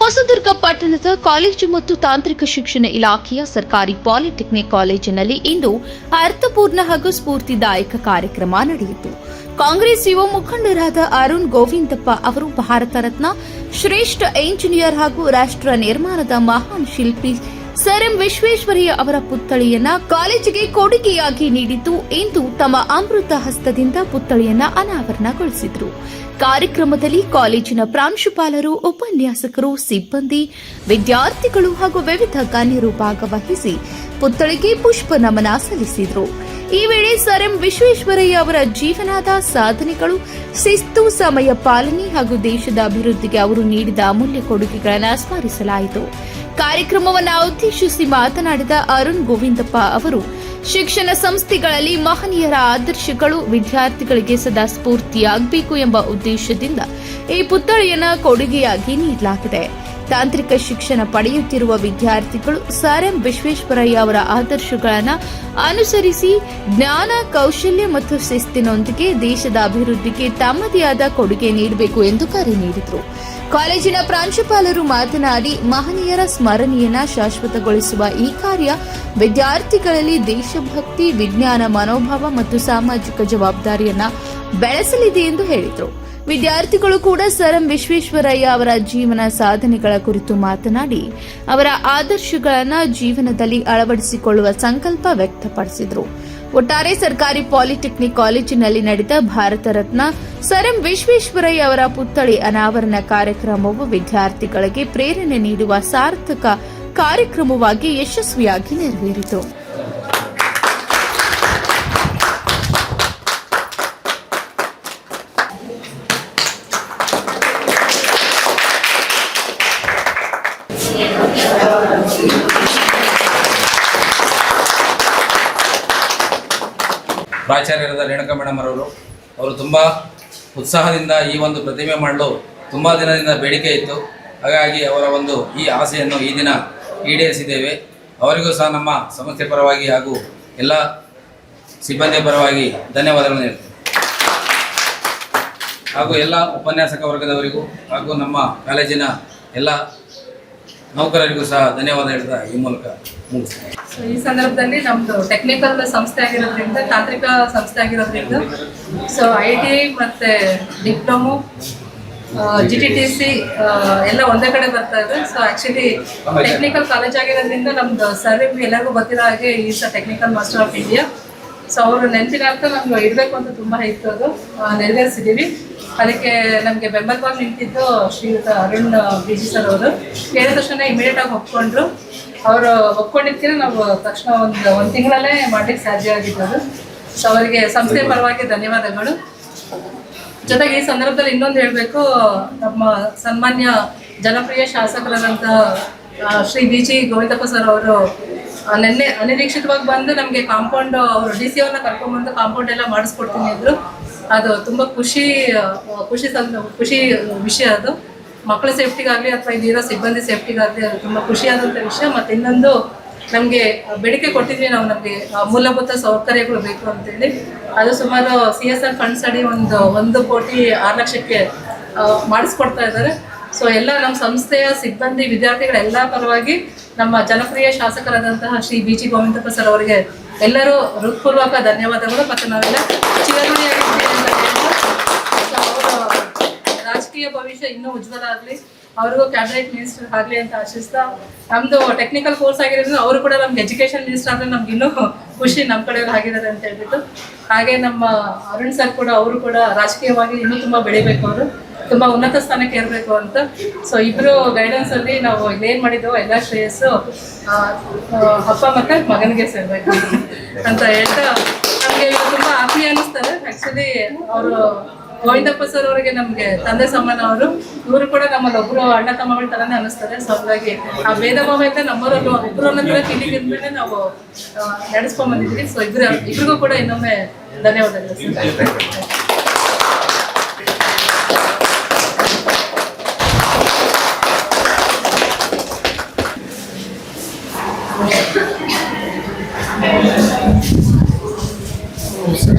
ಹೊಸದುರ್ಗ ಪಟ್ಟಣದ ಕಾಲೇಜು ಮತ್ತು ತಾಂತ್ರಿಕ ಶಿಕ್ಷಣ ಇಲಾಖೆಯ ಸರ್ಕಾರಿ ಪಾಲಿಟೆಕ್ನಿಕ್ ಕಾಲೇಜಿನಲ್ಲಿ ಇಂದು ಅರ್ಥಪೂರ್ಣ ಹಾಗೂ ಸ್ಫೂರ್ತಿದಾಯಕ ಕಾರ್ಯಕ್ರಮ ನಡೆಯಿತು. ಕಾಂಗ್ರೆಸ್ ಯುವ ಮುಖಂಡರಾದ ಅರುಣ್ ಗೋವಿಂದಪ್ಪ ಅವರು ಭಾರತ ರತ್ನ ಶ್ರೇಷ್ಠ ಎಂಜಿನಿಯರ್ ಹಾಗೂ ರಾಷ್ಟ್ರ ನಿರ್ಮಾಣದ ಮಹಾನ್ ಶಿಲ್ಪಿ ಸರ್ ಎಂ ವಿಶ್ವೇಶ್ವರಯ್ಯ ಅವರ ಪುತ್ಥಳಿಯನ್ನ ಕಾಲೇಜಿಗೆ ಕೊಡುಗೆಯಾಗಿ ನೀಡಿದ್ದು ಇಂದು ತಮ್ಮ ಅಮೃತ ಹಸ್ತದಿಂದ ಪುತ್ಥಳಿಯನ್ನ ಅನಾವರಣಗೊಳಿಸಿದರು. ಕಾರ್ಯಕ್ರಮದಲ್ಲಿ ಕಾಲೇಜಿನ ಪ್ರಾಂಶುಪಾಲರು, ಉಪನ್ಯಾಸಕರು, ಸಿಬ್ಬಂದಿ, ವಿದ್ಯಾರ್ಥಿಗಳು ಹಾಗೂ ವಿವಿಧ ಗಣ್ಯರು ಭಾಗವಹಿಸಿ ಪುತ್ಥಳಿಗೆ ಪುಷ್ಪ ನಮನ ಸಲ್ಲಿಸಿದರು. ಈ ವೇಳೆ ಸರ್ ಎಂ ವಿಶ್ವೇಶ್ವರಯ್ಯ ಅವರ ಜೀವನದ ಸಾಧನೆಗಳು, ಶಿಸ್ತು, ಸಮಯ ಪಾಲನೆ ಹಾಗೂ ದೇಶದ ಅಭಿವೃದ್ಧಿಗೆ ಅವರು ನೀಡಿದ ಅಮೂಲ್ಯ ಕೊಡುಗೆಗಳನ್ನು ಸ್ಮರಿಸಲಾಯಿತು. ಕಾರ್ಯಕ್ರಮವನ್ನು ಉದ್ದೇಶಿಸಿ ಮಾತನಾಡಿದ ಅರುಣ್ ಗೋವಿಂದಪ್ಪ ಅವರು, ಶಿಕ್ಷಣ ಸಂಸ್ಥೆಗಳಲ್ಲಿ ಮಹನೀಯರ ಆದರ್ಶಗಳು ವಿದ್ಯಾರ್ಥಿಗಳಿಗೆ ಸದಾ ಸ್ಫೂರ್ತಿಯಾಗಬೇಕು ಎಂಬ ಉದ್ದೇಶದಿಂದ ಈ ಪುತ್ಥಳಿಯನ್ನು ಕೊಡುಗೆಯಾಗಿ ನೀಡಲಾಗಿದೆ. ತಾಂತ್ರಿಕ ಶಿಕ್ಷಣ ಪಡೆಯುತ್ತಿರುವ ವಿದ್ಯಾರ್ಥಿಗಳು ಸರ್ ಎಂ ವಿಶ್ವೇಶ್ವರಯ್ಯ ಅವರ ಆದರ್ಶಗಳನ್ನು ಅನುಸರಿಸಿ ಜ್ಞಾನ, ಕೌಶಲ್ಯ ಮತ್ತು ಶಿಸ್ತಿನೊಂದಿಗೆ ದೇಶದ ಅಭಿವೃದ್ಧಿಗೆ ತಮ್ಮದೇ ಆದ ಕೊಡುಗೆ ನೀಡಬೇಕು ಎಂದು ಕರೆ ನೀಡಿದರು. ಕಾಲೇಜಿನ ಪ್ರಾಂಶುಪಾಲರು ಮಾತನಾಡಿ, ಮಹನೀಯರ ಸ್ಮರಣೆಯನ್ನು ಶಾಶ್ವತಗೊಳಿಸುವ ಈ ಕಾರ್ಯ ವಿದ್ಯಾರ್ಥಿಗಳಲ್ಲಿ ದೇಶಭಕ್ತಿ, ವಿಜ್ಞಾನ ಮನೋಭಾವ ಮತ್ತು ಸಾಮಾಜಿಕ ಜವಾಬ್ದಾರಿಯನ್ನು ಬೆಳೆಸಲಿದೆ ಎಂದು ಹೇಳಿದರು. ವಿದ್ಯಾರ್ಥಿಗಳು ಕೂಡ ಸರ್ ಎಂ ವಿಶ್ವೇಶ್ವರಯ್ಯ ಅವರ ಜೀವನ ಸಾಧನೆಗಳ ಕುರಿತು ಮಾತನಾಡಿ ಅವರ ಆದರ್ಶಗಳನ್ನು ಜೀವನದಲ್ಲಿ ಅಳವಡಿಸಿಕೊಳ್ಳುವ ಸಂಕಲ್ಪ ವ್ಯಕ್ತಪಡಿಸಿದರು. ಒಟ್ಟಾರೆ ಸರ್ಕಾರಿ ಪಾಲಿಟೆಕ್ನಿಕ್ ಕಾಲೇಜಿನಲ್ಲಿ ನಡೆದ ಭಾರತ ರತ್ನ ಸರ್ ಎಂ ವಿಶ್ವೇಶ್ವರಯ್ಯ ಅವರ ಪುತ್ಥಳಿ ಅನಾವರಣ ಕಾರ್ಯಕ್ರಮವು ವಿದ್ಯಾರ್ಥಿಗಳಿಗೆ ಪ್ರೇರಣೆ ನೀಡುವ ಸಾರ್ಥಕ ಕಾರ್ಯಕ್ರಮವಾಗಿ ಯಶಸ್ವಿಯಾಗಿ ನೆರವೇರಿತು. ಪ್ರಾಚಾರ್ಯರಾದ ರೇಣುಕಾ ಮೇಡಮ್ ಅವರು ತುಂಬ ಉತ್ಸಾಹದಿಂದ ಈ ಒಂದು ಪ್ರತಿಮೆ ಮಾಡಲು ತುಂಬ ದಿನದಿಂದ ಬೇಡಿಕೆ ಇತ್ತು. ಹಾಗಾಗಿ ಅವರ ಒಂದು ಈ ಆಸೆಯನ್ನು ಈ ದಿನ ಈಡೇರಿಸಿದ್ದೇವೆ. ಅವರಿಗೂ ಸಹ ನಮ್ಮ ಸಂಸ್ಥೆ ಪರವಾಗಿ ಹಾಗೂ ಎಲ್ಲ ಸಿಬ್ಬಂದಿ ಪರವಾಗಿ ಧನ್ಯವಾದಗಳನ್ನು ಹೇಳ್ತೇವೆ. ಹಾಗೂ ಎಲ್ಲ ಉಪನ್ಯಾಸಕ ವರ್ಗದವರಿಗೂ ಹಾಗೂ ನಮ್ಮ ಕಾಲೇಜಿನ ಎಲ್ಲ ನೌಕರರಿಗೂ ಸಹ ಧನ್ಯವಾದ ಹೇಳ್ತಾ ಈ ಮೂಲಕ ಮುಗಿಸ್ತೇನೆ. ಈ ಸಂದರ್ಭದಲ್ಲಿ ನಮ್ಮದು ಟೆಕ್ನಿಕಲ್ ಸಂಸ್ಥೆ ಆಗಿರೋದ್ರಿಂದ, ತಾಂತ್ರಿಕ ಸಂಸ್ಥೆ ಆಗಿರೋದ್ರಿಂದ ITI ಮತ್ತು ಡಿಪ್ಲೊಮೊ, GTTC ಎಲ್ಲ ಒಂದೇ ಕಡೆ ಬರ್ತಾ ಇದೆ. ಆ್ಯಕ್ಚುಲಿ ಟೆಕ್ನಿಕಲ್ ಕಾಲೇಜ್ ಆಗಿರೋದ್ರಿಂದ ನಮ್ದು ಸರ್ ಎಲ್ಲರಿಗೂ ಗೊತ್ತಿರೋ ಹಾಗೆ is technical master of India. ಅವರು ನೆನಪಿನಾರ್ಥ ನಮ್ಗೆ ಇಡಬೇಕು ಅಂತ ತುಂಬ ಇತ್ತು. ಅದು ನೆರವೇರಿಸಿದ್ದೀವಿ. ಅದಕ್ಕೆ ನಮಗೆ ಬೆಂಬಲವಾಗಿ ನಿಂತಿದ್ದು ಶ್ರೀಯುತ ಅರುಣ್ BG ಸರ್ ಅವರು. ಕೇಳಿದ ತಕ್ಷಣ ಇಮಿಡಿಯೇಟಾಗಿ ಒಪ್ಕೊಂಡ್ರು. ಅವರು ಒಪ್ಕೊಂಡಿದ್ದಕ್ಕೆ ನಾವು ತಕ್ಷಣ ಒಂದು ತಿಂಗಳಲ್ಲೇ ಮಾಡಲಿಕ್ಕೆ ಸಾಧ್ಯ ಆಗಿದ್ದು. ಅವರಿಗೆ ಸಂಸ್ಥೆ ಪರವಾಗಿ ಧನ್ಯವಾದಗಳು. ಜೊತೆಗೆ ಈ ಸಂದರ್ಭದಲ್ಲಿ ಇನ್ನೊಂದು ಹೇಳಬೇಕು, ನಮ್ಮ ಸನ್ಮಾನ್ಯ ಜನಪ್ರಿಯ ಶಾಸಕರಾದಂತಹ ಶ್ರೀ BG ಗೋವಿಂದಪ್ಪ ಸರ್ ಅವರು ನಿನ್ನೆ ಅನಿರೀಕ್ಷಿತವಾಗಿ ಬಂದು ನಮಗೆ ಕಾಂಪೌಂಡ್, ಅವರು DC ಅವ್ರನ್ನ ಕರ್ಕೊಂಡ್ಬಂದು ಕಾಂಪೌಂಡ್ ಎಲ್ಲ ಮಾಡಿಸ್ಕೊಡ್ತೀನಿ ಇದ್ರು. ಅದು ತುಂಬ ಖುಷಿ ವಿಷಯ. ಅದು ಮಕ್ಕಳ ಸೇಫ್ಟಿಗಾಗಲಿ ಅಥವಾ ಇಲ್ಲಿರೋ ಸಿಬ್ಬಂದಿ ಸೇಫ್ಟಿಗಾಗಲಿ ಅದು ತುಂಬ ಖುಷಿಯಾದಂಥ ವಿಷಯ. ಮತ್ತು ಇನ್ನೊಂದು, ನಮಗೆ ಬೇಡಿಕೆ ಕೊಟ್ಟಿದ್ವಿ ನಾವು, ನಮಗೆ ಮೂಲಭೂತ ಸೌಕರ್ಯಗಳು ಬೇಕು ಅಂತೇಳಿ. ಅದು ಸುಮಾರು CSR ಫಂಡ್ಸ್ ಅಡಿ 1,06,00,000ಕ್ಕೆ ಮಾಡಿಸ್ಕೊಡ್ತಾ ಇದ್ದಾರೆ. ಎಲ್ಲ ನಮ್ಮ ಸಂಸ್ಥೆಯ ಸಿಬ್ಬಂದಿ, ವಿದ್ಯಾರ್ಥಿಗಳೆಲ್ಲ ಪರವಾಗಿ ನಮ್ಮ ಜನಪ್ರಿಯ ಶಾಸಕರಾದಂತಹ ಶ್ರೀ BG ಗೋವಿಂದಪ್ಪ ಸರ್ ಅವರಿಗೆ ಎಲ್ಲರೂ ಹೃತ್ಪೂರ್ವಕ ಧನ್ಯವಾದಗಳು. ಮತ್ತು ನಾವೆಲ್ಲ ಚಿರಋಣಿಯಾಗಿರ್ತೀವಿ ಅಂತ ಹೇಳ್ತಾ, ಅವರ ರಾಜಕೀಯ ಭವಿಷ್ಯ ಇನ್ನೂ ಉಜ್ವಲ ಆಗಲಿ, ಅವ್ರಿಗೂ ಕ್ಯಾಬಿನೆಟ್ ಮಿನಿಸ್ಟರ್ ಆಗಲಿ ಅಂತ ಆಶಿಸ್ತಾ, ನಮ್ಮದು ಟೆಕ್ನಿಕಲ್ ಕೋರ್ಸ್ ಆಗಿರೋದ್ರಿಂದ ಅವರು ಕೂಡ ನಮ್ಗೆ ಎಜುಕೇಷನ್ ಮಿನಿಸ್ಟರ್ ಆದರೆ ನಮ್ಗೆ ಇನ್ನೂ ಖುಷಿ, ನಮ್ಮ ಕಡೆಯವ್ರು ಆಗಿದ್ದಾರೆ ಅಂತ ಹೇಳ್ಬಿಟ್ಟು. ಹಾಗೆ ನಮ್ಮ ಅರುಣ್ ಸರ್ ಕೂಡ, ಅವರು ಕೂಡ ರಾಜಕೀಯವಾಗಿ ಇನ್ನೂ ತುಂಬ ಬೆಳಿಬೇಕು, ಅವರು ತುಂಬ ಉನ್ನತ ಸ್ಥಾನಕ್ಕೆ ಇರಬೇಕು ಅಂತ. ಇಬ್ಬರು ಗೈಡೆನ್ಸಲ್ಲಿ ನಾವು ಇಲ್ಲೇನು ಮಾಡಿದ್ದೆವು ಎಲ್ಲ ಶ್ರೇಯಸ್ಸು ಅಪ್ಪ ಮತ್ತು ಮಗನಿಗೆ ಸೇರಬೇಕು ಅಂತ ಹೇಳ್ತಾ ನಮಗೆ ತುಂಬ ಆತ್ಮೀಯ ಅನ್ನಿಸ್ತಾರೆ. ಆ್ಯಕ್ಚುಲಿ ಅವರು ಗೋವಿಂದಪ್ಪ ಸರ್ ಅವರಿಗೆ ನಮಗೆ ತಂದೆ ಸಮಾನ ಅವರು. ಇವರು ಕೂಡ ನಮ್ಮಲ್ಲಿ ಒಬ್ಬರು ಅಣ್ಣ ತಮ್ಮಗಳ ಥರನೇ ಅನ್ನಿಸ್ತಾರೆ. ಹಾಗಾಗಿ ಆ ಭೇದ ಭಾವ ಇದ್ದ ನಮ್ಮವರಲ್ಲೂ ಒಬ್ಬರು ಅನ್ನೋದ್ರ ಕಿಲಿಗಿಂದ್ಮೇಲೆ ನಾವು ನಡೆಸ್ಕೊಂಡ್ಬಂದಿದ್ವಿ. ಇಬ್ಬರಿಗೂ ಕೂಡ ಇನ್ನೊಮ್ಮೆ ಧನ್ಯವಾದಗಳು ಸರ್.